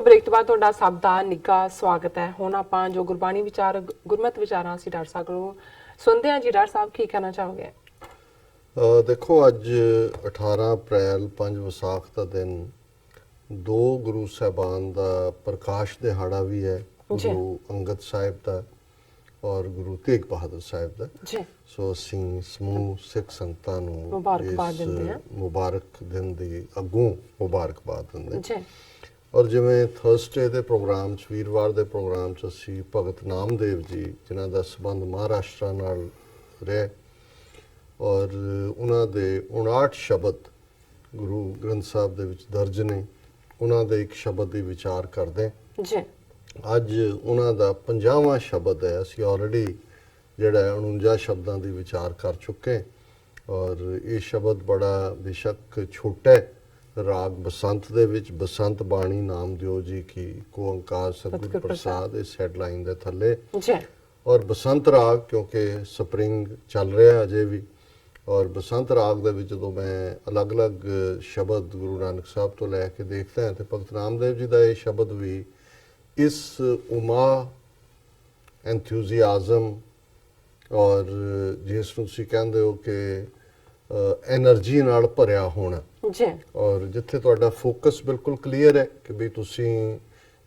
Break ਤੋਂ ਬਾਅਦ ਤੁਹਾਡਾ ਸਭ ਦਾ ਨਿੱਘਾ ਸਵਾਗਤ ਹੈ। ਹੁਣ ਆਪਾਂ ਜੋ ਗੁਰਬਾਣੀ ਵਿਚਾਰ ਗੁਰਮਤ ਵਿਚਾਰਾਂ ਅਸੀਂ ਡਾਕਟਰ ਸਾਹਿਬ ਕੋਲੋਂ ਸੁਣਦੇ ਹਾਂ ਜੀ। ਡਾਕਟਰ ਸਾਹਿਬ ਕੀ ਕਹਿਣਾ ਚਾਹੋਗੇ? ਦੇਖੋ, ਅੱਜ 18 ਅਪ੍ਰੈਲ 5 ਵਿਸਾਖ ਦਾ ਦਿਨ ਦੋ ਗੁਰੂ ਸਾਹਿਬਾਨ ਦਾ ਪ੍ਰਕਾਸ਼ ਦਿਹਾੜਾ ਵੀ ਹੈ, ਗੁਰੂ ਅੰਗਦ ਸਾਹਿਬ ਦਾ ਔਰ ਗੁਰੂ ਤੇਗ ਬਹਾਦਰ ਸਾਹਿਬ ਦਾ ਜੀ। ਸੋ ਅਸੀਂ ਸਮੂਹ ਸਿੱਖ ਸੰਗਤਾਂ ਨੂੰ ਮੁਬਾਰਕਬਾਦ ਦਿੰਦੇ ਹਾਂ, ਮੁਬਾਰਕ ਦਿਨ ਦੀ ਅੱਗੋਂ ਮੁਬਾਰਕਬਾਦ ਦਿੰਦੇ ਜੀ। ਔਰ ਜਿਵੇਂ ਥਰਸਡੇ ਦੇ ਪ੍ਰੋਗਰਾਮ 'ਚ, ਵੀਰਵਾਰ ਦੇ ਪ੍ਰੋਗਰਾਮ 'ਚ ਅਸੀਂ ਭਗਤ ਨਾਮਦੇਵ ਜੀ ਜਿਨ੍ਹਾਂ ਦਾ ਸੰਬੰਧ ਮਹਾਰਾਸ਼ਟਰ ਨਾਲ ਰਿਹਾ ਔਰ ਉਹਨਾਂ ਦੇ 59 ਸ਼ਬਦ ਗੁਰੂ ਗ੍ਰੰਥ ਸਾਹਿਬ ਦੇ ਵਿੱਚ ਦਰਜ ਨੇ, ਉਹਨਾਂ ਦੇ ਇੱਕ ਸ਼ਬਦ ਦੀ ਵਿਚਾਰ ਕਰਦੇ ਜੀ। ਅੱਜ ਉਹਨਾਂ ਦਾ 50ਵਾਂ ਸ਼ਬਦ ਹੈ। ਅਸੀਂ ਆਲਰੇਡੀ ਜਿਹੜਾ 49 ਸ਼ਬਦਾਂ ਦੀ ਵਿਚਾਰ ਕਰ ਚੁੱਕੇ ਔਰ ਇਹ ਸ਼ਬਦ ਬੜਾ ਬੇਸ਼ੱਕ ਛੋਟਾ ਹੈ। ਰਾਗ ਬਸੰਤ ਦੇ ਵਿੱਚ ਬਸੰਤ ਬਾਣੀ ਨਾਮ ਦਿਓ ਜੀ ਕੀ ਕੋ ਓੰਕਾਰ ਸਤਿਗੁਰ ਪ੍ਰਸਾਦ, ਇਸ ਹੈਡਲਾਈਨ ਦੇ ਥੱਲੇ ਜੀ। ਔਰ ਬਸੰਤ ਰਾਗ ਕਿਉਂਕਿ ਸਪਰਿੰਗ ਚੱਲ ਰਿਹਾ ਅਜੇ ਵੀ, ਔਰ ਬਸੰਤ ਰਾਗ ਦੇ ਵਿੱਚ ਜਦੋਂ ਮੈਂ ਅਲੱਗ-ਅਲੱਗ ਸ਼ਬਦ ਗੁਰੂ ਨਾਨਕ ਸਾਹਿਬ ਤੋਂ ਲੈ ਕੇ ਦੇਖਦਾ ਹਾਂ ਤੇ ਭਗਤ ਨਾਮਦੇਵ ਜੀ ਦਾ ਇਹ ਸ਼ਬਦ ਵੀ ਇਸ ਉਮਾ ਐਂਥੂਸੀਆਜ਼ਮ ਔਰ ਜਿਸ ਨੂੰ ਤੁਸੀਂ ਕਹਿੰਦੇ ਹੋ ਕਿ ਐਨਰਜੀ ਨਾਲ ਭਰਿਆ ਹੋਣਾ ਜੀ। ਔਰ ਜਿੱਥੇ ਤੁਹਾਡਾ ਫੋਕਸ ਬਿਲਕੁਲ ਕਲੀਅਰ ਹੈ ਕਿ ਵੀ ਤੁਸੀਂ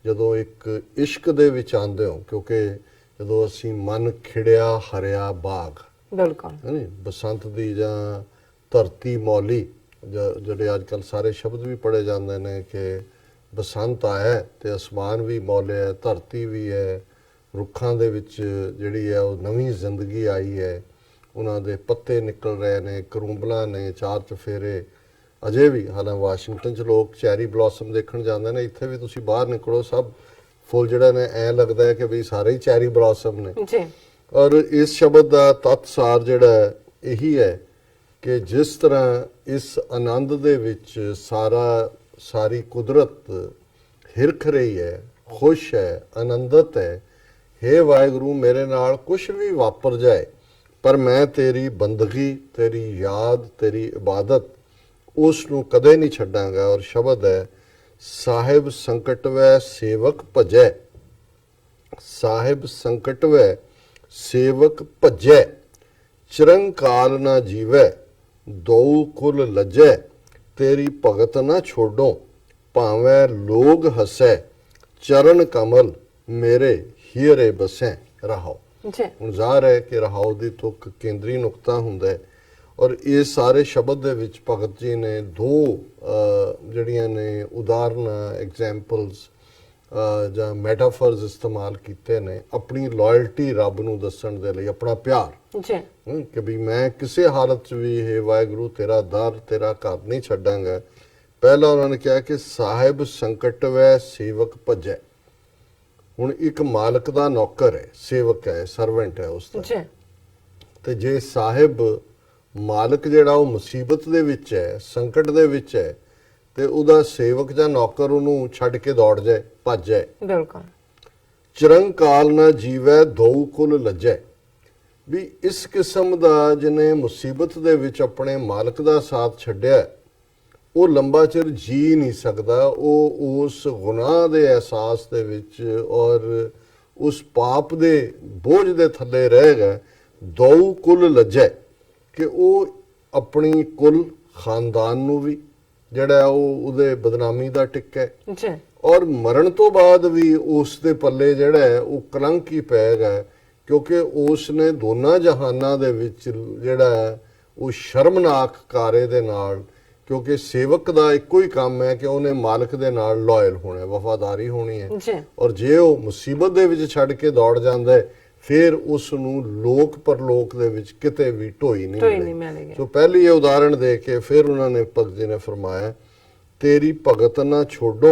ਜਦੋਂ ਇੱਕ ਇਸ਼ਕ ਦੇ ਵਿੱਚ ਆਉਂਦੇ ਹੋ, ਕਿਉਂਕਿ ਜਦੋਂ ਅਸੀਂ ਮਨ ਖਿੜਿਆ ਹਰਿਆ ਬਾਗ, ਬਿਲਕੁਲ ਨਹੀਂ ਬਸੰਤ ਦੀ ਜਾਂ ਧਰਤੀ ਮੌਲੀ, ਜਿਹੜੇ ਅੱਜ ਕੱਲ੍ਹ ਸਾਰੇ ਸ਼ਬਦ ਵੀ ਪੜ੍ਹੇ ਜਾਂਦੇ ਨੇ ਕਿ ਬਸੰਤ ਆਇਆ ਤੇ ਅਸਮਾਨ ਵੀ ਮੌਲਿਆ, ਧਰਤੀ ਵੀ ਹੈ, ਰੁੱਖਾਂ ਦੇ ਵਿੱਚ ਜਿਹੜੀ ਹੈ ਉਹ ਨਵੀਂ ਜ਼ਿੰਦਗੀ ਆਈ ਹੈ, ਉਹਨਾਂ ਦੇ ਪੱਤੇ ਨਿਕਲ ਰਹੇ ਨੇ, ਕਰੂੰਬਲਾਂ ਨੇ, ਚਾਰ ਚਫੇਰੇ ਅਜੇ ਵੀ। ਹਾਲਾਂ ਵਾਸ਼ਿੰਗਟਨ 'ਚ ਲੋਕ ਚੈਰੀ ਬਲੌਸਮ ਦੇਖਣ ਜਾਂਦੇ ਨੇ, ਇੱਥੇ ਵੀ ਤੁਸੀਂ ਬਾਹਰ ਨਿਕਲੋ ਸਭ ਫੁੱਲ ਜਿਹੜਾ ਨੇ ਐਂ ਲੱਗਦਾ ਹੈ ਕਿ ਵੀ ਸਾਰੇ ਹੀ ਚੈਰੀ ਬਲੌਸਮ ਨੇ ਜੀ। ਔਰ ਇਸ ਸ਼ਬਦ ਦਾ ਤੱਤ ਸਾਰ ਜਿਹੜਾ ਇਹੀ ਹੈ ਕਿ ਜਿਸ ਤਰ੍ਹਾਂ ਇਸ ਆਨੰਦ ਦੇ ਵਿੱਚ ਸਾਰੀ ਕੁਦਰਤ ਹਿਰਖ ਰਹੀ ਹੈ, ਖੁਸ਼ ਹੈ, ਆਨੰਦਤ ਹੈ। ਹੇ ਵਾਹਿਗੁਰੂ, ਮੇਰੇ ਨਾਲ ਕੁਛ ਵੀ ਵਾਪਰ ਜਾਏ ਪਰ ਮੈਂ ਤੇਰੀ ਬੰਦਗੀ, ਤੇਰੀ ਯਾਦ, ਤੇਰੀ ਇਬਾਦਤ ਉਸ ਨੂੰ ਕਦੇ ਨਹੀਂ ਛੱਡਾਂਗਾ। ਔਰ ਸ਼ਬਦ ਹੈ ਸਾਹਿਬ ਸੰਕਟ ਵੈ ਸੇਵਕ ਭਜੈ, ਸਾਹਿਬ ਸੰਕਟ ਵੈ ਸੇਵਕ ਭਜੈ, ਚਿਰੰਕਾਲ ਨਾ ਜੀਵੈ ਦੋ ਕੁਲ ਲੱਜੈ, ਤੇਰੀ ਭਗਤ ਨਾ ਛੋਡੋ ਭਾਵੇਂ ਲੋਗ ਹਸੈ, ਚਰਨ ਕਮਲ ਮੇਰੇ ਹੀਰੇ ਬਸੈ। ਰਹਾਓ ਹੁਣ ਜ਼ਾਹਰ ਹੈ ਕਿ ਰਹਾਓ ਦੀ ਤੁਕ ਕੇਂਦਰੀ ਨੁਕਤਾ ਹੁੰਦਾ ਹੈ। ਔਰ ਇਹ ਸਾਰੇ ਸ਼ਬਦ ਦੇ ਵਿੱਚ ਭਗਤ ਜੀ ਨੇ ਦੋ ਜਿਹੜੀਆਂ ਨੇ ਉਦਾਹਰਨਾਂ, ਐਗਜ਼ੈਂਪਲਸ ਜਾਂ ਮੈਟਾਫਰਸ ਇਸਤੇਮਾਲ ਕੀਤੇ ਨੇ ਆਪਣੀ ਲਾਇਲਟੀ ਰੱਬ ਨੂੰ ਦੱਸਣ ਦੇ ਲਈ, ਆਪਣਾ ਪਿਆਰ ਜੀ ਕਿ ਵੀ ਮੈਂ ਕਿਸੇ ਹਾਲਤ 'ਚ ਵੀ ਹੈ ਵਾਹਿਗੁਰੂ ਤੇਰਾ ਦਰ, ਤੇਰਾ ਘਰ ਨਹੀਂ ਛੱਡਾਂਗਾ। ਪਹਿਲਾਂ ਉਹਨਾਂ ਨੇ ਕਿਹਾ ਕਿ ਸਾਹਿਬ ਸੰਕਟ ਵੈ ਸੇਵਕ ਭਜੈ। ਹੁਣ ਇੱਕ ਮਾਲਕ ਦਾ ਨੌਕਰ ਹੈ, ਸੇਵਕ ਹੈ, ਸਰਵੈਂਟ ਹੈ ਉਸ ਦਾ, ਤੇ ਜੇ ਸਾਹਿਬ ਮਾਲਕ ਜਿਹੜਾ ਉਹ ਮੁਸੀਬਤ ਦੇ ਵਿੱਚ ਹੈ, ਸੰਕਟ ਦੇ ਵਿੱਚ ਹੈ, ਤੇ ਉਹਦਾ ਸੇਵਕ ਜਾਂ ਨੌਕਰ ਉਹਨੂੰ ਛੱਡ ਕੇ ਦੌੜ ਜਾਏ, ਭੱਜ ਜਾਏ। ਬਿਲਕੁਲ। ਚਿਰੰਕਾਲ ਨਾ ਜੀਵੈ ਦੋ ਕੁਲ ਲੱਜੈ, ਵੀ ਇਸ ਕਿਸਮ ਦਾ ਜਿਹਨੇ ਮੁਸੀਬਤ ਦੇ ਵਿੱਚ ਆਪਣੇ ਮਾਲਕ ਦਾ ਸਾਥ ਛੱਡਿਆ ਉਹ ਲੰਬਾ ਚਿਰ ਜੀ ਨਹੀਂ ਸਕਦਾ। ਉਹ ਉਸ ਗੁਨਾਹ ਦੇ ਅਹਿਸਾਸ ਦੇ ਵਿੱਚ ਔਰ ਉਸ ਪਾਪ ਦੇ ਬੋਝ ਦੇ ਥੱਲੇ ਰਹੇਗਾ। ਦੋ ਕੁਲ ਲੱਜੈ ਕਿ ਉਹ ਆਪਣੀ ਕੁਲ ਖਾਨਦਾਨ ਨੂੰ ਵੀ ਜਿਹੜਾ ਉਹ ਉਹਦੇ ਬਦਨਾਮੀ ਦਾ ਟਿੱਕਾ ਹੈ ਔਰ ਮਰਨ ਤੋਂ ਬਾਅਦ ਵੀ ਉਸ ਦੇ ਪੱਲੇ ਜਿਹੜਾ ਹੈ ਉਹ ਕਲੰਕ ਹੀ ਪਏਗਾ, ਕਿਉਂਕਿ ਉਸ ਨੇ ਦੋਨਾਂ ਜਹਾਨਾਂ ਦੇ ਵਿੱਚ ਜਿਹੜਾ ਹੈ ਉਹ ਸ਼ਰਮਨਾਕ ਕਾਰੇ ਦੇ ਨਾਲ, ਕਿਉਂਕਿ ਸੇਵਕ ਦਾ ਇੱਕੋ ਹੀ ਕੰਮ ਹੈ ਕਿ ਉਹਨੇ ਮਾਲਕ ਦੇ ਨਾਲ ਲਾਇਲ ਹੋਣਾ, ਵਫਾਦਾਰੀ ਹੋਣੀ ਹੈ। ਔਰ ਜੇ ਉਹ ਮੁਸੀਬਤ ਦੇ ਵਿੱਚ ਛੱਡ ਕੇ ਦੌੜ ਜਾਂਦਾ ਹੈ ਫਿਰ ਉਸ ਨੂੰ ਲੋਕ ਪਰਲੋਕ ਦੇ ਵਿੱਚ ਕਿਤੇ ਵੀ ਢੋਈ ਨਹੀਂ ਮਿਲੇਗੀ। ਸੋ ਪਹਿਲੀ ਇਹ ਉਦਾਹਰਣ ਦੇ ਕੇ ਫਿਰ ਉਹਨਾਂ ਨੇ ਭਗਤ ਜੀ ਨੇ ਫਰਮਾਇਆ ਤੇਰੀ ਭਗਤ ਨਾ ਛੋਡੋ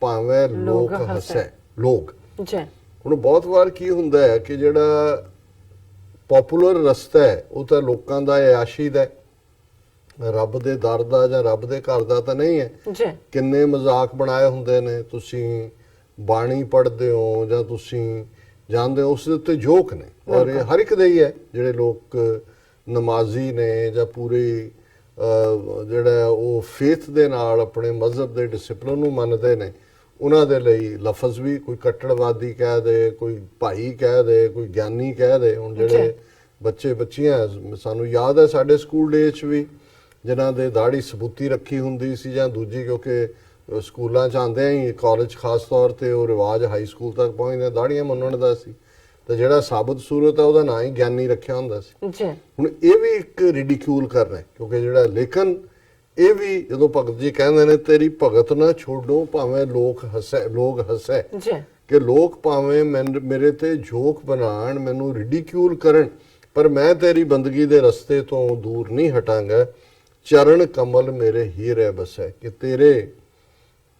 ਭਾਵੇਂ ਲੋਕ ਹੱਸੈ। ਲੋਕ ਹੁਣ ਬਹੁਤ ਵਾਰ ਕੀ ਹੁੰਦਾ ਹੈ ਕਿ ਜਿਹੜਾ ਪਪੂਲਰ ਰਸਤਾ ਹੈ ਉਹ ਤਾਂ ਲੋਕਾਂ ਦਾ ਐਆਸ਼ੀ ਦਾ, ਰੱਬ ਦੇ ਦਰ ਦਾ ਜਾਂ ਰੱਬ ਦੇ ਘਰ ਦਾ ਤਾਂ ਨਹੀਂ ਹੈ। ਕਿੰਨੇ ਮਜ਼ਾਕ ਬਣਾਏ ਹੁੰਦੇ ਨੇ, ਤੁਸੀਂ ਬਾਣੀ ਪੜ੍ਹਦੇ ਹੋ ਜਾਂ ਤੁਸੀਂ ਜਾਣਦੇ ਹੋ, ਉਸ ਦੇ ਉੱਤੇ ਜੋਕ ਨੇ ਔਰ ਇਹ ਹਰ ਇੱਕ ਦੇ ਹੀ ਹੈ। ਜਿਹੜੇ ਲੋਕ ਨਮਾਜ਼ੀ ਨੇ ਜਾਂ ਪੂਰੀ ਜਿਹੜਾ ਉਹ ਫੇਥ ਦੇ ਨਾਲ ਆਪਣੇ ਮਜ਼ਹਬ ਦੇ ਡਿਸਪਲਿਨ ਨੂੰ ਮੰਨਦੇ ਨੇ, ਉਹਨਾਂ ਦੇ ਲਈ ਲਫ਼ਜ਼ ਵੀ ਕੋਈ ਕੱਟੜਵਾਦੀ ਕਹਿ ਦੇ, ਕੋਈ ਭਾਈ ਕਹਿ ਦੇ, ਕੋਈ ਗਿਆਨੀ ਕਹਿ ਦੇ। ਹੁਣ ਜਿਹੜੇ ਬੱਚੇ ਬੱਚੀਆਂ ਸਾਨੂੰ ਯਾਦ ਹੈ ਸਾਡੇ ਸਕੂਲ ਡੇ 'ਚ ਵੀ ਜਿਨ੍ਹਾਂ ਦੇ ਦਾੜੀ ਸਬੂਤੀ ਰੱਖੀ ਹੁੰਦੀ ਸੀ ਜਾਂ ਦੂਜੀ, ਕਿਉਂਕਿ ਸਕੂਲਾਂ 'ਚ ਆਉਂਦਿਆਂ ਹੀ ਕਾਲਜ ਖਾਸ ਤੌਰ ਤੇ ਉਹ ਰਿਵਾਜ ਹਾਈ ਸਕੂਲ ਤੱਕ ਪਹੁੰਚਦੇ ਦਾੜੀਆਂ ਮੰਨਣ ਦਾ ਸੀ, ਤੇ ਜਿਹੜਾ ਸਾਬਤ ਸੂਰਤ ਹੈ ਉਹਦਾ ਨਾਂ ਹੀ ਗਿਆਨੀ ਰੱਖਿਆ ਹੁੰਦਾ ਸੀ। ਹੁਣ ਇਹ ਵੀ ਇੱਕ ਰਿਡੀਕਿਊਲ ਕਰ ਰਿਹਾ, ਕਿਉਂਕਿ ਜਿਹੜਾ ਲੇਕਿਨ ਇਹ ਵੀ ਜਦੋਂ ਭਗਤ ਜੀ ਕਹਿੰਦੇ ਨੇ ਤੇਰੀ ਭਗਤ ਨਾ ਛੋਡੋ ਭਾਵੇਂ ਲੋਕ ਹੱਸੇ ਕਿ ਲੋਕ ਭਾਵੇਂ ਮੇਰੇ ਤੇ ਜੋਕ ਬਣਾਉਣ, ਮੈਨੂੰ ਰਿਡੀਕਿਊਲ ਕਰਨ, ਪਰ ਮੈਂ ਤੇਰੀ ਬੰਦਗੀ ਦੇ ਰਸਤੇ ਤੋਂ ਦੂਰ ਨਹੀਂ ਹਟਾਂਗਾ। ਚਰਨ ਕਮਲ ਮੇਰੇ ਹੀਰੇ ਬਸੈ, ਕਿ ਤੇਰੇ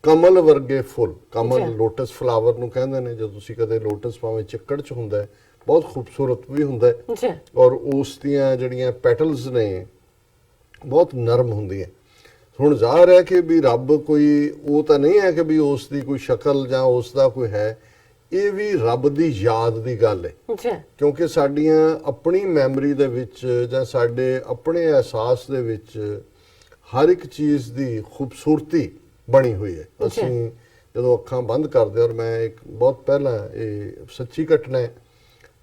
ਕਮਲ ਵਰਗੇ ਫੁੱਲ, ਕਮਲ ਲੋਟਸ ਫਲਾਵਰ ਨੂੰ ਕਹਿੰਦੇ ਨੇ, ਜਦੋਂ ਤੁਸੀਂ ਕਦੇ ਲੋਟਸ ਭਾਵੇਂ ਚਿੱਕੜ 'ਚ ਹੁੰਦਾ ਹੈ ਬਹੁਤ ਖੂਬਸੂਰਤ ਵੀ ਹੁੰਦਾ ਹੈ, ਔਰ ਉਸ ਦੀਆਂ ਜਿਹੜੀਆਂ ਪੈਟਲਸ ਨੇ ਬਹੁਤ ਨਰਮ ਹੁੰਦੀਆਂ। ਹੁਣ ਜ਼ਾਹਰ ਹੈ ਕਿ ਵੀ ਰੱਬ ਕੋਈ ਉਹ ਤਾਂ ਨਹੀਂ ਹੈ ਕਿ ਵੀ ਉਸ ਦੀ ਕੋਈ ਸ਼ਕਲ ਜਾਂ ਉਸ ਦਾ ਕੋਈ ਹੈ, ਇਹ ਵੀ ਰੱਬ ਦੀ ਯਾਦ ਦੀ ਗੱਲ ਹੈ, ਕਿਉਂਕਿ ਸਾਡੀਆਂ ਆਪਣੀ ਮੈਮਰੀ ਦੇ ਵਿੱਚ ਜਾਂ ਸਾਡੇ ਆਪਣੇ ਅਹਿਸਾਸ ਦੇ ਵਿੱਚ ਹਰ ਇੱਕ ਚੀਜ਼ ਦੀ ਖੂਬਸੂਰਤੀ ਬਣੀ ਹੋਈ ਹੈ। ਅਸੀਂ ਜਦੋਂ ਅੱਖਾਂ ਬੰਦ ਕਰਦੇ, ਔਰ ਮੈਂ ਇੱਕ ਬਹੁਤ ਪਹਿਲਾਂ, ਇਹ ਸੱਚੀ ਘਟਨਾ ਹੈ,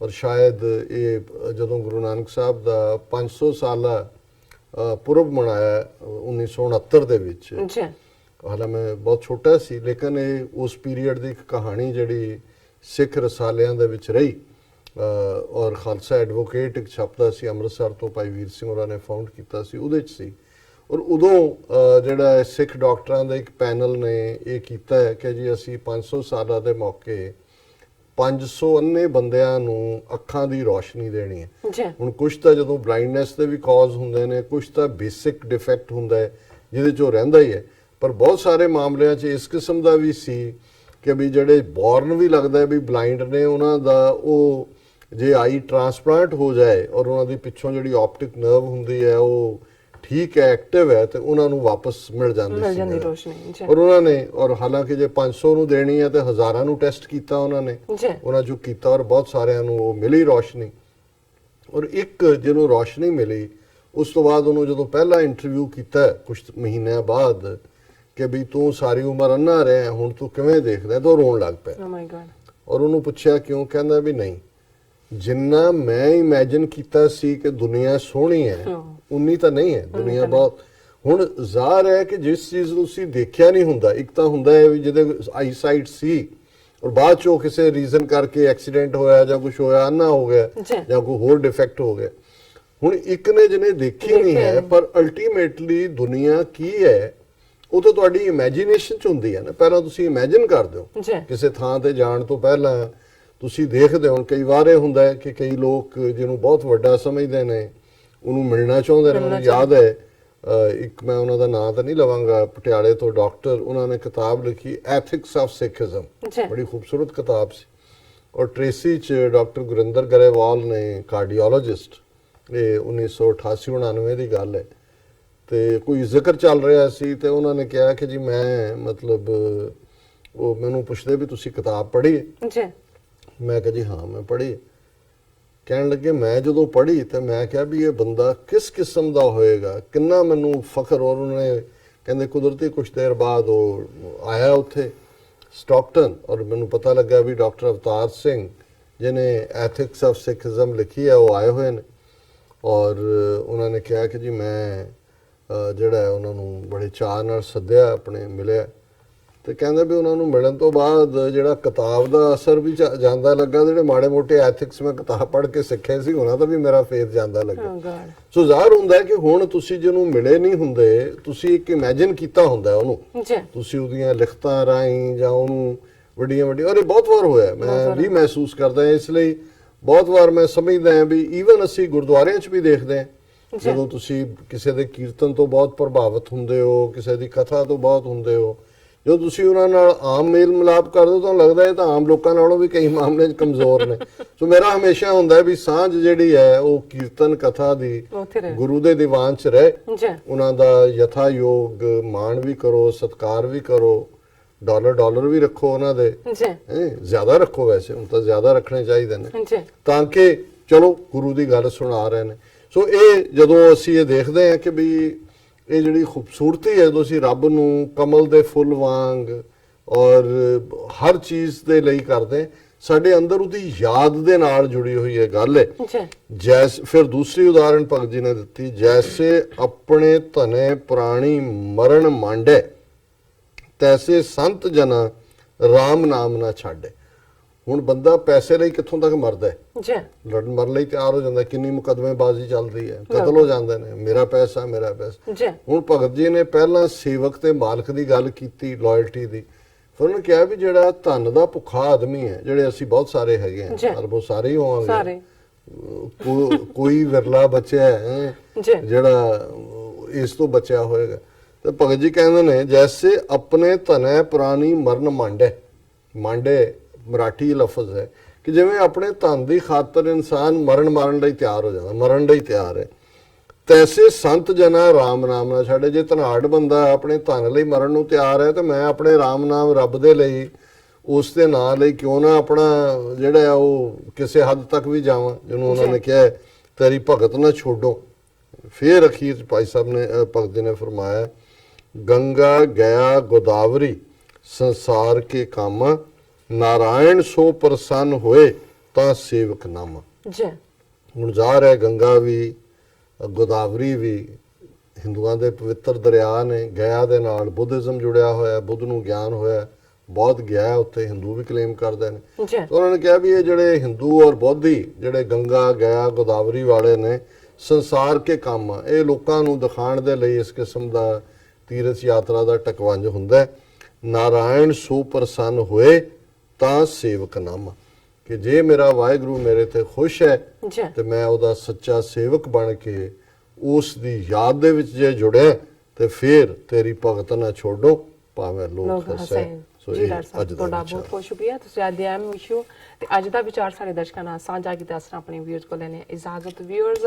ਔਰ ਸ਼ਾਇਦ ਇਹ ਜਦੋਂ ਗੁਰੂ ਨਾਨਕ ਸਾਹਿਬ ਦਾ 500 ਸਾਲਾ ਪੁਰਬ ਮਨਾਇਆ 1969 ਦੇ ਵਿੱਚ, ਹਾਲਾਂ ਮੈਂ ਬਹੁਤ ਛੋਟਾ ਸੀ, ਲੇਕਿਨ ਇਹ ਉਸ ਪੀਰੀਅਡ ਦੀ ਇੱਕ ਕਹਾਣੀ ਜਿਹੜੀ ਸਿੱਖ ਰਸਾਲਿਆਂ ਦੇ ਵਿੱਚ ਰਹੀ, ਔਰ ਖਾਲਸਾ ਐਡਵੋਕੇਟ ਇੱਕ ਛਪਦਾ ਸੀ ਅੰਮ੍ਰਿਤਸਰ ਤੋਂ, ਭਾਈ ਵੀਰ ਸਿੰਘ ਹੋਰਾਂ ਨੇ ਫਾਊਂਡ ਕੀਤਾ ਸੀ, ਉਹਦੇ 'ਚ ਸੀ। ਔਰ ਉਦੋਂ ਜਿਹੜਾ ਸਿੱਖ ਡਾਕਟਰਾਂ ਦਾ ਇੱਕ ਪੈਨਲ ਨੇ ਇਹ ਕੀਤਾ ਹੈ ਕਿ ਜੀ ਅਸੀਂ 500 ਸਾਲਾਂ ਦੇ ਮੌਕੇ 500 ਅੰਨੇ ਬੰਦਿਆਂ ਨੂੰ ਅੱਖਾਂ ਦੀ ਰੋਸ਼ਨੀ ਦੇਣੀ ਹੈ। ਹੁਣ ਕੁਝ ਤਾਂ ਜਦੋਂ ਬਲਾਈਂਡਨੈਸ ਦੇ ਵੀ ਕਾਜ਼ ਹੁੰਦੇ ਨੇ, ਕੁਝ ਤਾਂ ਬੇਸਿਕ ਡਿਫੈਕਟ ਹੁੰਦਾ ਹੈ ਜਿਹਦੇ 'ਚ ਉਹ ਰਹਿੰਦਾ ਹੀ ਹੈ, ਪਰ ਬਹੁਤ ਸਾਰੇ ਮਾਮਲਿਆਂ 'ਚ ਇਸ ਕਿਸਮ ਦਾ ਵੀ ਸੀ ਕਿ ਵੀ ਜਿਹੜੇ ਬੌਰਨ ਵੀ ਲੱਗਦਾ ਹੈ ਵੀ ਬਲਾਈਂਡ ਨੇ, ਉਹਨਾਂ ਦਾ ਉਹ ਜੇ ਆਈ ਟ੍ਰਾਂਸਪਲਾਂਟ ਹੋ ਜਾਏ ਔਰ ਉਹਨਾਂ ਦੀ ਪਿੱਛੋਂ ਜਿਹੜੀ ਆਪਟਿਕ ਨਰਵ ਹੁੰਦੀ ਹੈ ਉਹ ਠੀਕ ਹੈ, ਐਕਟਿਵ ਹੈ, ਤੇ ਉਹਨਾਂ ਨੂੰ ਵਾਪਸ ਮਿਲ ਜਾਂਦੀ ਸੀ। ਔਰ ਉਹਨਾਂ ਨੇ, ਔਰ ਹਾਲਾਂਕਿ ਜੇ 500 ਨੂੰ ਦੇਣੀ ਹੈ ਤੇ ਹਜ਼ਾਰਾਂ ਨੂੰ ਟੈਸਟ ਕੀਤਾ ਉਹਨਾਂ ਨੇ, ਉਹਨਾਂ ਜੋ ਕੀਤਾ, ਔਰ ਬਹੁਤ ਸਾਰਿਆਂ ਨੂੰ ਉਹ ਮਿਲੀ ਰੋਸ਼ਨੀ। ਔਰ ਇੱਕ ਜਿਹਨੂੰ ਰੋਸ਼ਨੀ ਮਿਲੀ, ਉਸ ਤੋਂ ਬਾਅਦ ਉਹਨੂੰ ਜਦੋਂ ਪਹਿਲਾ ਇੰਟਰਵਿਊ ਕੀਤਾ ਕੁਝ ਮਹੀਨਿਆਂ ਬਾਅਦ ਕਿ ਵੀ ਤੂੰ ਸਾਰੀ ਉਮਰ ਅੰਨਾ ਰਿਹਾ, ਹੁਣ ਤੂੰ ਕਿਵੇਂ ਦੇਖਦਾ, ਤਾਂ ਉਹ ਰੋਣ ਲੱਗ ਪਿਆ। ਔਰ ਉਹਨੂੰ ਪੁੱਛਿਆ ਕਿਉਂ, ਕਹਿੰਦਾ ਵੀ ਨਹੀਂ, ਜਿੰਨਾ ਮੈਂ ਇਮੇਜਿਨ ਕੀਤਾ ਸੀ ਕਿ ਦੁਨੀਆ ਸੋਹਣੀ ਹੈ ਉਨੀ ਤਾਂ ਨਹੀਂ ਹੈ ਦੁਨੀਆ ਬਹੁਤ। ਹੁਣ ਜ਼ਾਹਰ ਹੈ ਕਿ ਜਿਸ ਚੀਜ਼ ਨੂੰ ਤੁਸੀਂ ਦੇਖਿਆ ਨਹੀਂ ਹੁੰਦਾ, ਇੱਕ ਤਾਂ ਹੁੰਦਾ ਹੈ ਵੀ ਜਿਹਦੇ ਆਈਸਾਈਟ ਸੀ ਔਰ ਬਾਅਦ ਚੋਂ ਕਿਸੇ ਰੀਜ਼ਨ ਕਰਕੇ ਐਕਸੀਡੈਂਟ ਹੋਇਆ ਜਾਂ ਕੁਝ ਹੋਇਆ, ਅੰਨਾ ਹੋ ਗਿਆ ਜਾਂ ਕੋਈ ਹੋਰ ਡਿਫੈਕਟ ਹੋ ਗਿਆ। ਹੁਣ ਇੱਕ ਨੇ ਜਿਹਨੇ ਦੇਖੀ ਨਹੀਂ ਹੈ, ਪਰ ਅਲਟੀਮੇਟਲੀ ਦੁਨੀਆ ਕੀ ਹੈ ਉਹ ਤਾਂ ਤੁਹਾਡੀ ਇਮੇਜਿਨੇਸ਼ਨ 'ਚ ਹੁੰਦੀ ਹੈ ਨਾ। ਪਹਿਲਾਂ ਤੁਸੀਂ ਇਮੇਜਿਨ ਕਰਦੇ ਹੋ ਕਿਸੇ ਥਾਂ ਤੇ ਜਾਣ ਤੋਂ ਪਹਿਲਾਂ, ਤੁਸੀਂ ਦੇਖਦੇ ਹੋ। ਕਈ ਵਾਰ ਇਹ ਹੁੰਦਾ ਹੈ ਕਿ ਕਈ ਲੋਕ ਜਿਹਨੂੰ ਬਹੁਤ ਵੱਡਾ ਸਮਝਦੇ ਨੇ ਉਹਨੂੰ ਮਿਲਣਾ ਚਾਹੁੰਦੇ ਨੇ। ਮੈਨੂੰ ਯਾਦ ਹੈ ਇੱਕ, ਮੈਂ ਉਹਨਾਂ ਦਾ ਨਾਂ ਤਾਂ ਨਹੀਂ ਲਵਾਂਗਾ, ਪਟਿਆਲੇ ਤੋਂ ਡਾਕਟਰ, ਉਹਨਾਂ ਨੇ ਕਿਤਾਬ ਲਿਖੀ ਐਥਿਕਸ ਆਫ ਸਿੱਖਿਜ਼ਮ, ਬੜੀ ਖੂਬਸੂਰਤ ਕਿਤਾਬ ਸੀ। ਔਰ ਟ੍ਰੇਸੀ 'ਚ ਡਾਕਟਰ ਗੁਰਿੰਦਰ ਗਰੇਵਾਲ ਨੇ, ਕਾਰਡੀਓਲੋਜਿਸਟ, ਇਹ 1988-99 ਦੀ ਗੱਲ ਹੈ, ਤੇ ਕੋਈ ਜ਼ਿਕਰ ਚੱਲ ਰਿਹਾ ਸੀ ਤੇ ਉਹਨਾਂ ਨੇ ਕਿਹਾ ਕਿ ਜੀ ਮੈਂ ਮਤਲਬ, ਉਹ ਮੈਨੂੰ ਪੁੱਛਦੇ ਵੀ ਤੁਸੀਂ ਕਿਤਾਬ ਪੜ੍ਹੀ ਹੈ? ਮੈਂ ਕਿਹਾ ਜੀ ਹਾਂ ਮੈਂ ਪੜ੍ਹੀ। ਕਹਿਣ ਲੱਗੇ ਮੈਂ ਜਦੋਂ ਪੜ੍ਹੀ ਤੇ ਮੈਂ ਕਿਹਾ ਵੀ ਇਹ ਬੰਦਾ ਕਿਸ ਕਿਸਮ ਦਾ ਹੋਏਗਾ, ਕਿੰਨਾ ਮੈਨੂੰ ਫਖਰ। ਔਰ ਉਹਨੇ ਕਹਿੰਦੇ ਕੁਦਰਤੀ ਕੁਛ ਦੇਰ ਬਾਅਦ ਉਹ ਆਇਆ ਉੱਥੇ ਸਟਾਕਟਨ, ਔਰ ਮੈਨੂੰ ਪਤਾ ਲੱਗਾ ਵੀ ਡਾਕਟਰ ਅਵਤਾਰ ਸਿੰਘ ਜਿਹਨੇ ਐਥਿਕਸ ਆਫ ਸਿੱਖਿਜ਼ਮ ਲਿਖੀ ਹੈ ਉਹ ਆਏ ਹੋਏ ਨੇ। ਔਰ ਉਹਨਾਂ ਨੇ ਕਿਹਾ ਕਿ ਜੀ ਮੈਂ ਜਿਹੜਾ ਹੈ ਉਹਨਾਂ ਨੂੰ ਬੜੇ ਚਾਅ ਨਾਲ ਸੱਦਿਆ, ਆਪਣੇ ਮਿਲਿਆ, ਤੇ ਕਹਿੰਦੇ ਵੀ ਉਹਨਾਂ ਨੂੰ ਮਿਲਣ ਤੋਂ ਬਾਅਦ ਜਿਹੜਾ ਕਿਤਾਬ ਦਾ ਅਸਰ ਵੀ ਜਾਂਦਾ ਲੱਗਾ, ਜਿਹੜੇ ਮਾੜੇ ਮੋਟੇ ਐਥਿਕਸ ਮੈਂ ਕਿਤਾਬ ਪੜ੍ਹ ਕੇ ਸਿੱਖੇ ਸੀ ਉਹਨਾਂ ਦਾ ਵੀ ਮੇਰਾ ਫੇਥ ਜਾਂਦਾ ਲੱਗਾ। ਸੋ ਜ਼ਾਹਰ ਹੁੰਦਾ ਹੈ ਕਿ ਹੁਣ ਤੁਸੀਂ ਜਿਹਨੂੰ ਮਿਲੇ ਨਹੀਂ ਹੁੰਦੇ, ਤੁਸੀਂ ਇੱਕ ਇਮੇਜਿਨ ਕੀਤਾ ਹੁੰਦਾ ਉਹਨੂੰ, ਤੁਸੀਂ ਉਹਦੀਆਂ ਲਿਖਤਾਂ ਰਾਹੀਂ ਜਾਂ ਉਹਨੂੰ ਵੱਡੀਆਂ ਵੱਡੀਆਂ, ਔਰ ਇਹ ਬਹੁਤ ਵਾਰ ਹੋਇਆ, ਮੈਂ ਵੀ ਮਹਿਸੂਸ ਕਰਦਾ। ਇਸ ਲਈ ਬਹੁਤ ਵਾਰ ਮੈਂ ਸਮਝਦਾ ਹਾਂ ਵੀ ਈਵਨ ਅਸੀਂ ਗੁਰਦੁਆਰਿਆਂ 'ਚ ਵੀ ਦੇਖਦੇ ਹਾਂ, ਜਦੋਂ ਤੁਸੀਂ ਕਿਸੇ ਦੇ ਕੀਰਤਨ ਤੋਂ ਬਹੁਤ ਪ੍ਰਭਾਵਿਤ ਹੁੰਦੇ ਹੋ, ਕਿਸੇ ਦੀ ਕਥਾ ਤੋਂ ਬਹੁਤ ਹੁੰਦੇ ਹੋ, ਜਦੋਂ ਤੁਸੀਂ ਉਹਨਾਂ ਨਾਲ ਆਮ ਮੇਲ ਮਿਲਾਪ ਕਰਦੇ ਹੋ ਤਾਂ ਲੱਗਦਾ ਹੈ ਤਾਂ ਆਮ ਲੋਕਾਂ ਨਾਲੋਂ ਵੀ ਕਈ ਮਾਮਲੇ 'ਚ ਕਮਜ਼ੋਰ ਨੇ। ਸੋ ਮੇਰਾ ਹਮੇਸ਼ਾ ਹੁੰਦਾ ਵੀ ਸਾਂਝ ਜਿਹੜੀ ਹੈ ਉਹ ਕੀਰਤਨ ਕਥਾ ਦੀ ਗੁਰੂ ਦੇ ਦੀਵਾਨ 'ਚ ਰਹੇ, ਉਹਨਾਂ ਦਾ ਯਥਾ ਯੋਗ ਮਾਣ ਵੀ ਕਰੋ, ਸਤਿਕਾਰ ਵੀ ਕਰੋ, ਡਾਲਰ ਵੀ ਰੱਖੋ ਉਹਨਾਂ ਦੇ, ਜ਼ਿਆਦਾ ਰੱਖੋ, ਵੈਸੇ ਹੁਣ ਤਾਂ ਜ਼ਿਆਦਾ ਰੱਖਣੇ ਚਾਹੀਦੇ ਨੇ, ਤਾਂ ਕਿ ਚਲੋ ਗੁਰੂ ਦੀ ਗੱਲ ਸੁਣਾ ਰਹੇ ਨੇ। ਸੋ ਇਹ ਜਦੋਂ ਅਸੀਂ ਇਹ ਦੇਖਦੇ ਹਾਂ ਕਿ ਵੀ ਇਹ ਜਿਹੜੀ ਖੂਬਸੂਰਤੀ ਹੈ, ਜਦੋਂ ਅਸੀਂ ਰੱਬ ਨੂੰ ਕਮਲ ਦੇ ਫੁੱਲ ਵਾਂਗ ਔਰ ਹਰ ਚੀਜ਼ ਦੇ ਲਈ ਕਰਦੇ, ਸਾਡੇ ਅੰਦਰ ਉਹਦੀ ਯਾਦ ਦੇ ਨਾਲ ਜੁੜੀ ਹੋਈ ਹੈ ਗੱਲ ਹੈ। ਜੈਸ ਫਿਰ ਦੂਸਰੀ ਉਦਾਹਰਣ ਭਗਤ ਜੀ ਨੇ ਦਿੱਤੀ, ਜੈਸੇ ਆਪਣੇ ਧਨੇ ਪ੍ਰਾਣੀ ਮਰਨ ਮਾਂਡੇ, ਤੈਸੇ ਸੰਤ ਜਨਾ ਰਾਮ ਨਾਮ ਨਾ ਛਾੜੇ। ਹੁਣ ਬੰਦਾ ਪੈਸੇ ਲਈ ਕਿੱਥੋਂ ਤੱਕ ਮਰਦਾ ਹੈ, ਲੜਨ ਮਰਨ ਲਈ ਤਿਆਰ ਹੋ ਜਾਂਦਾ, ਕਿੰਨੀ ਮੁਕਦਮੇਬਾਜ਼ੀ ਚੱਲਦੀ ਹੈ, ਕਤਲ ਹੋ ਜਾਂਦੇ ਨੇ, ਮੇਰਾ ਪੈਸਾ ਮੇਰਾ ਪੈਸਾ। ਹੁਣ ਭਗਤ ਜੀ ਨੇ ਪਹਿਲਾਂ ਸੇਵਕ ਤੇ ਮਾਲਕ ਦੀ ਗੱਲ ਕੀਤੀ, ਲਾਇਲਟੀ ਦੀ, ਫਿਰ ਉਹਨੇ ਕਿਹਾ ਵੀ ਜਿਹੜਾ ਧਨ ਦਾ ਭੁੱਖਾ ਆਦਮੀ ਹੈ, ਜਿਹੜੇ ਅਸੀਂ ਬਹੁਤ ਸਾਰੇ ਹੈਗੇ ਆ, ਅਰਬੋਂ ਸਾਰੇ ਹੀ ਹੋਵਾਂਗੇ, ਕੋਈ ਵਿਰਲਾ ਬਚਿਆ ਹੈ ਜਿਹੜਾ ਇਸ ਤੋਂ ਬਚਿਆ ਹੋਏਗਾ। ਤੇ ਭਗਤ ਜੀ ਕਹਿੰਦੇ ਨੇ, ਜੈਸੇ ਆਪਣੇ ਧਨੇ ਪ੍ਰਾਣੀ ਮਰਨ ਮਾਂਡੇ, ਮਾਂਡੇ ਮਰਾਠੀ ਲਫ਼ਜ਼ ਹੈ ਕਿ ਜਿਵੇਂ ਆਪਣੇ ਧਨ ਦੀ ਖਾਤਰ ਇਨਸਾਨ ਮਾਰਨ ਲਈ ਤਿਆਰ ਹੋ ਜਾਂਦਾ, ਮਰਨ ਲਈ ਤਿਆਰ ਹੈ, ਤੈਸੇ ਸੰਤ ਜਨਾ ਰਾਮ ਨਾਮ ਨਾ ਛੱਡੇ। ਜੇ ਧਨਾੜ ਬੰਦਾ ਆਪਣੇ ਧਨ ਲਈ ਮਰਨ ਨੂੰ ਤਿਆਰ ਹੈ, ਤੇ ਮੈਂ ਆਪਣੇ ਰਾਮ ਨਾਮ ਰੱਬ ਦੇ ਲਈ, ਉਸ ਦੇ ਨਾਂ ਲਈ ਕਿਉਂ ਨਾ ਆਪਣਾ ਜਿਹੜਾ ਉਹ ਕਿਸੇ ਹੱਦ ਤੱਕ ਵੀ ਜਾਵਾਂ, ਜਿਹਨੂੰ ਉਹਨਾਂ ਨੇ ਕਿਹਾ ਤੇਰੀ ਭਗਤ ਨਾ ਛੋਡੋ। ਫਿਰ ਅਖੀਰ ਭਾਈ ਸਾਹਿਬ ਨੇ ਭਗਤ ਜੀ ਨੇ ਫਰਮਾਇਆ, ਗੰਗਾ ਗਿਆ ਗੋਦਾਵਰੀ ਸੰਸਾਰ ਕੇ ਕਾਮਾ, ਨਾਰਾਇਣ ਸੋ ਪ੍ਰਸੰਨ ਹੋਏ ਤਾਂ ਸੇਵਕ ਨਾਮਾ। ਹੁਣ ਜ਼ਾਹਰ ਹੈ ਗੰਗਾ ਵੀ ਗੋਦਾਵਰੀ ਵੀ ਹਿੰਦੂਆਂ ਦੇ ਪਵਿੱਤਰ ਦਰਿਆ ਨੇ। ਗਿਆ ਦੇ ਨਾਲ ਬੁੱਧਿਜ਼ਮ ਜੁੜਿਆ ਹੋਇਆ, ਬੁੱਧ ਨੂੰ ਗਿਆਨ ਹੋਇਆ, ਬਹੁਤ ਗਿਆ ਉੱਥੇ, ਹਿੰਦੂ ਵੀ ਕਲੇਮ ਕਰਦੇ ਨੇ। ਉਹਨਾਂ ਨੇ ਕਿਹਾ ਵੀ ਇਹ ਜਿਹੜੇ ਹਿੰਦੂ ਔਰ ਬੌਧੀ ਜਿਹੜੇ ਗੰਗਾ ਗਿਆ ਗੋਦਾਵਰੀ ਵਾਲੇ ਨੇ, ਸੰਸਾਰ ਕੇ ਕੰਮ ਆ, ਇਹ ਲੋਕਾਂ ਨੂੰ ਦਿਖਾਉਣ ਦੇ ਲਈ ਇਸ ਕਿਸਮ ਦਾ ਤੀਰਥ ਯਾਤਰਾ ਦਾ ਟਕਵੰਜ ਹੁੰਦਾ ਹੈ। ਨਾਰਾਇਣ ਸੋ ਪ੍ਰਸੰਨ ਹੋਏ ਤਾਂ ਸੇਵਕ ਨਾਮਾ, ਕਿ ਜੇ ਮੇਰਾ ਵਾਹਿਗੁਰੂ ਮੇਰੇ ਤੇ ਖੁਸ਼ ਹੈ ਤੇ ਮੈਂ ਉਹਦਾ ਸੱਚਾ ਸੇਵਕ ਬਣ ਕੇ ਉਸ ਦੀ ਯਾਦ ਦੇ ਵਿੱਚ ਜੇ ਜੁੜਿਆ, ਤੇ ਫਿਰ ਤੇਰੀ ਭਗਤ ਨਾ ਛੋਡੋ ਭਾਵੇਂ ਲੋਕ ਹੱਸੇ। ਜੀ ਡਾਕਟਰ ਸਾਹਿਬ, ਤੁਹਾਡਾ ਬਹੁਤ ਬਹੁਤ ਸ਼ੁਕਰੀਆ, ਤੁਸੀਂ ਅੱਜ ਦੇ ਅਹਿਮ ਇਸ਼ੂ ਤੇ ਅੱਜ ਦਾ ਵਿਚਾਰ ਸਾਡੇ ਦਰਸ਼ਕਾਂ ਨਾਲ ਸਾਂਝਾ ਕੀਤਾ। ਅਸਾਂ ਆਪਣੇ ਵੀਅਰਸ ਕੋਲ ਲੈਣੇ ਇਜਾਜ਼ਤ। ਵੀਅਰਸ,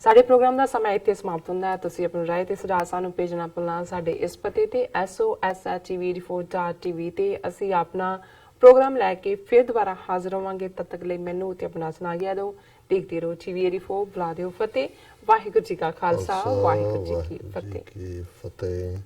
ਸਾਡੇ ਪ੍ਰੋਗਰਾਮ ਦਾ ਸਮਾਂ ਇੱਥੇ ਸਮਾਪਤ ਹੁੰਦਾ ਹੈ। ਤੁਸੀਂ ਆਪਣੀ ਰਾਏ ਤੇ ਸੁਝਾਅ ਸਾਨੂੰ ਭੇਜਣਾ ਭੁੱਲਣਾ ਸਾਡੇ ਇਸ ਪਤੇ ਤੇ sosh@tv84.tv ਤੇ। ਅਸੀਂ ਆਪਣਾ ਪ੍ਰੋਗਰਾਮ ਲੈ ਕੇ ਫਿਰ ਦੁਬਾਰਾ ਹਾਜ਼ਰ ਹੋਵਾਂਗੇ। ਤਦ ਤੱਕ ਲਈ ਮੈਨੂੰ ਤੇ ਆਪਣਾ ਸੁਣਾ ਗਿਆ ਦਿਓ। ਦੇਖਦੇ ਰਹੋ TV84, ਬੁਲਾ ਦਿਓ ਫਤਿਹ। ਵਾਹਿਗੁਰੂ ਜੀ ਕਾ ਖਾਲਸਾ, ਵਾਹਿਗੁਰੂ ਜੀ ਕੀ ਫਤਿਹ।